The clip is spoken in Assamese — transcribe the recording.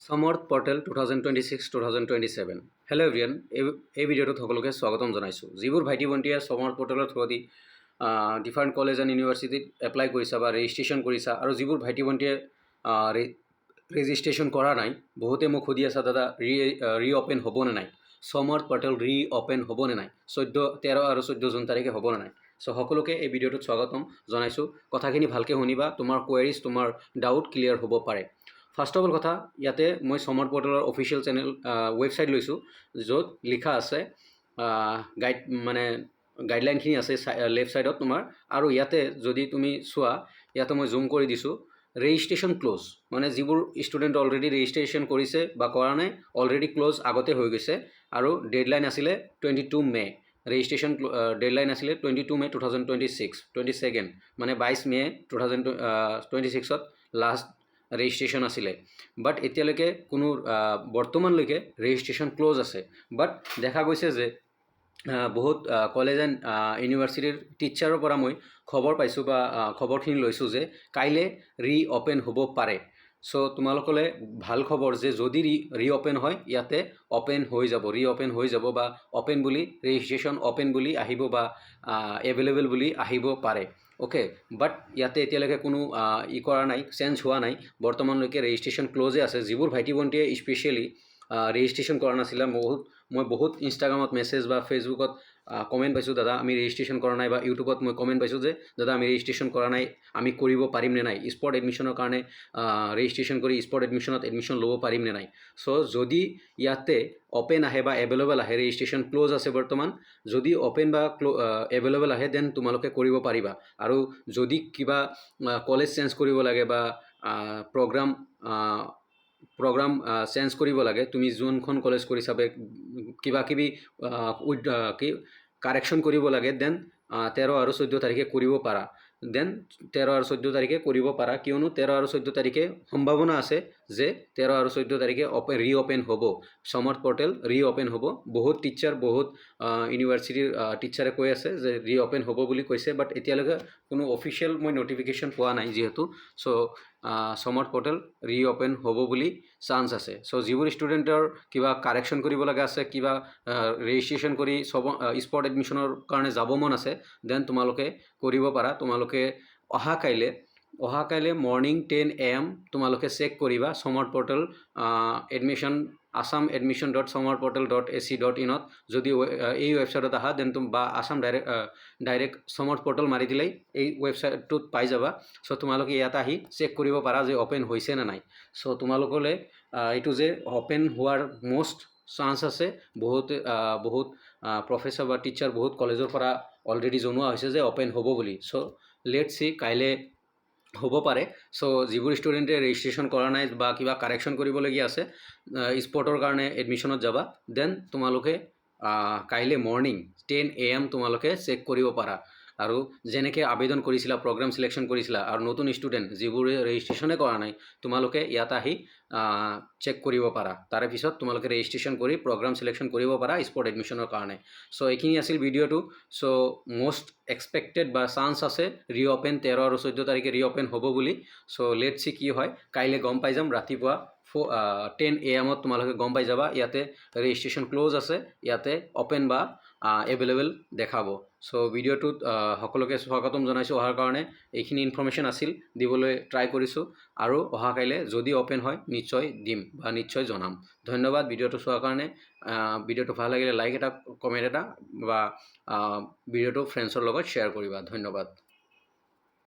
সমৰ্থ পৰ্টেল 2026-2027 হেল্ল' এভৰিৱান এই ভিডিঅ'টোত সকলোকে স্বাগতম জনাইছোঁ। যিবোৰ ভাইটি ভণ্টিয়ে সমৰ্থ পৰ্টেলৰ থ্ৰুদি ডিফাৰেণ্ট কলেজ এণ্ড ইউনিভাৰ্চিটিত এপ্লাই কৰিছা বা ৰেজিষ্ট্ৰেশ্যন কৰিছা আৰু যিবোৰ ভাইটি ভণ্টিয়ে ৰেজিষ্ট্ৰেশ্যন কৰা নাই, বহুতে মোক সুধি আছা দাদা ৰিঅ'পেন হ'বনে নাই, সমৰ্থ পৰ্টেল ৰিঅ'পেন হ'বনে নাই, 13 আৰু 14 জুন তাৰিখে হ'বনে নাই। চ' সকলোকে এই ভিডিঅ'টোত স্বাগতম জনাইছোঁ। কথাখিনি ভালকৈ শুনিবা, তোমাৰ কুৱেৰিজ তোমাৰ ডাউট ক্লিয়াৰ হ'ব পাৰে। ফাৰ্ষ্ট অফ অল কথা, ইয়াতে মই সমৰ্থ পৰ্টেলৰ অফিচিয়েল চেনেল ৱেবছাইট লৈছোঁ, য'ত লিখা আছে গাইডলাইনখিনি আছে লেফ্ট ছাইডত তোমাৰ। আৰু ইয়াতে যদি তুমি চোৱা, ইয়াতে মই জুম কৰি দিছোঁ, ৰেজিষ্ট্ৰেশ্যন ক্ল'জ, মানে যিবোৰ ষ্টুডেণ্ট অলৰেডি ৰেজিষ্ট্ৰেশ্যন কৰিছে বা কৰা নাই, অলৰেডি ক্ল'জ আগতে হৈ গৈছে। আৰু ডেডলাইন আছিলে 22 মে'। ৰেজিষ্ট্ৰেশ্যন ডেডলাইন আছিলে 22 মে' 2026, মানে 22 মে' 2026ত লাষ্ট ৰেজিষ্ট্ৰেশ্যন আছিলে। বাট এতিয়ালৈকে কোনো বৰ্তমানলৈকে ৰেজিষ্ট্ৰেশ্যন ক্ল'জ আছে। বাট দেখা গৈছে যে বহুত কলেজ এণ্ড ইউনিভাৰ্চিটিৰ টিচাৰৰ পৰা মই খবৰ পাইছোঁ বা খবৰখিনি লৈছোঁ যে কাইলৈ ৰিঅ'পেন হ'ব পাৰে। চ' তোমালোকলৈ ভাল খবৰ যে যদি ৰিঅ'পেন হয়, ইয়াতে অ'পেন হৈ যাব, ৰিঅ'পেন হৈ যাব বা অ'পেন বুলি ৰেজিষ্ট্ৰেশ্যন অ'পেন বুলি আহিব বা এভেইলেবল বুলি আহিব পাৰে। অ'কে, বাট ইয়াতে এতিয়ালৈকে কোনো কৰা নাই, চেঞ্জ হোৱা নাই। বৰ্তমানলৈকে ৰেজিষ্ট্ৰেশ্যন ক্ল'জে আছে। যিবোৰ ভাইটি ভণ্টিয়ে স্পেচিয়েলি ৰেজিষ্ট্ৰেশ্যন কৰা নাছিলে, মই বহুত ইনষ্টাগ্ৰামত মেছেজ বা ফেচবুকত কমেণ্ট পাইছোঁ, দাদা আমি ৰেজিষ্ট্ৰেশ্যন কৰা নাই, বা ইউটিউবত মই কমেণ্ট পাইছোঁ যে দাদা আমি ৰেজিষ্ট্ৰেশ্যন কৰা নাই, আমি কৰিব পাৰিম নে নাই, স্পট এডমিশ্যনৰ কাৰণে ৰেজিষ্ট্ৰেশ্যন কৰি স্পট এডমিশ্যনত এডমিশ্যন ল'ব পাৰিম নে নাই। চ' যদি ইয়াতে অ'পেন আহে বা এভেইলেবল আহে, ৰেজিষ্ট্ৰেশ্যন ক্ল'জ আছে বৰ্তমান, যদি অ'পেন বা এভেইলেবল আহে দেন তোমালোকে কৰিব পাৰিবা। আৰু যদি কিবা কলেজ চেঞ্জ কৰিব লাগে বা প্ৰগ্ৰাম চেঞ্জ কৰিব লাগে, তুমি যোনখন কলেজ কৰিছা কিবা কিবি কাৰেকশ্যন কৰিব লাগে, দেন 13 আৰু 14 তাৰিখে কৰিব পাৰা। দেন 13 আৰু 14 তাৰিখে কৰিব পাৰা, কিয়নো 13 আৰু 14 তাৰিখে সম্ভাৱনা আছে যে 13 আৰু 14 তাৰিখে ৰিঅ'পেন হ'ব, সমৰ্থ পৰ্টেল ৰিঅ'পেন হ'ব। বহুত টিচাৰ, বহুত ইউনিভাৰ্চিটিৰ টিচাৰে কৈ আছে যে ৰিঅ'পেন হ'ব বুলি কৈছে, বাট এতিয়ালৈকে কোনো অফিচিয়েল মই নটিফিকেশ্যন পোৱা নাই যিহেতু। চ' সমৰ্থ পৰ্টেল ৰিঅ'পেন হ'ব বুলি চান্স আছে। চ' যিবোৰ ষ্টুডেণ্টৰ কিবা কাৰেকশ্যন কৰিব লগা আছে, কিবা ৰেজিষ্ট্ৰেশ্যন কৰি স্পট এডমিশ্যনৰ কাৰণে যাব মন আছে, দেন তোমালোকে কৰিব পাৰা। তোমালোকে অহাকাইলৈ মৰ্ণিং 10 AM তোমালোকে চেক কৰিবা সমৰ্থ পৰ্টেল এডমিশ্যন assam.admission.samarthportal.ac.in যদি এই ৱেবছাইটত আহা, দেন বা আছাম ডাইৰেক্ট সমৰ্থ পৰ্টেল মাৰি দিলেই এই ৱেবছাইটটোত পাই যাবা। চ' তোমালোকে ইয়াত আহি চেক কৰিব পাৰা যে অ'পেন হৈছে নে নাই। চ' তোমালোকলৈ এইটো যে অ'পেন হোৱাৰ মষ্ট চান্স আছে। বহুত প্ৰফেচাৰ বা টিচাৰ বহুত কলেজৰ পৰা অলৰেডি জনোৱা হৈছে যে অ'পেন হ'ব বুলি। চ' লেটছ চি, কাইলৈ হ'ব পাৰে। চ' যিবোৰ ষ্টুডেণ্টে ৰেজিষ্ট্ৰেশ্যন কৰা নাই বা কিবা কাৰেকশ্যন কৰিবলগীয়া আছে, স্পটৰ কাৰণে এডমিশ্যনত যাবা, দেন তোমালোকে কাইলৈ মৰ্ণিং 10 AM তোমালোকে চেক কৰিব পাৰা। আৰু যেনেকৈ আবেদন কৰিছিলা, প্ৰগ্ৰাম চিলেকশ্যন কৰিছিলা, আৰু নতুন ষ্টুডেণ্ট যিবোৰে ৰেজিষ্ট্ৰেশ্যনে কৰা নাই, তোমালোকে ইয়াত আহি চেক কৰিব পাৰা। তাৰে পিছত তোমালোকে ৰেজিষ্ট্ৰেশ্যন কৰি প্ৰগ্ৰাম চিলেকশ্যন কৰিব পাৰা স্পট এডমিশ্যনৰ কাৰণে। চ' এইখিনি আছিল ভিডিঅ'টো। চ' মষ্ট এক্সপেক্টেড বা চান্স আছে ৰিঅ'পেন 13 আৰু 14 তাৰিখে ৰিঅ'পেন হ'ব বুলি। চ' লেটছ চি কি হয়, কাইলৈ গম পাই যাম। ৰাতিপুৱা 10 AM তোমালোকে গম পাই যাবা ইয়াতে ৰেজিষ্ট্ৰেশ্যন ক্ল'জ আছে, ইয়াতে অ'পেন বা এভেইলেবল দেখাব। চ' ভিডিঅ'টোত সকলোকে স্বাগতম জনাইছোঁ অহাৰ কাৰণে। এইখিনি ইনফৰ্মেশ্যন আছিল, দিবলৈ ট্ৰাই কৰিছোঁ। আৰু অহাকাইলৈ যদি অ'পেন হয় নিশ্চয় দিম বা নিশ্চয় জনাম। ধন্যবাদ ভিডিঅ'টো চোৱাৰ কাৰণে। ভিডিঅ'টো ভাল লাগিলে লাইক এটা, কমেণ্ট এটা, বা ভিডিঅ'টো ফ্ৰেণ্ডছৰ লগত শ্বেয়াৰ কৰিবা। ধন্যবাদ।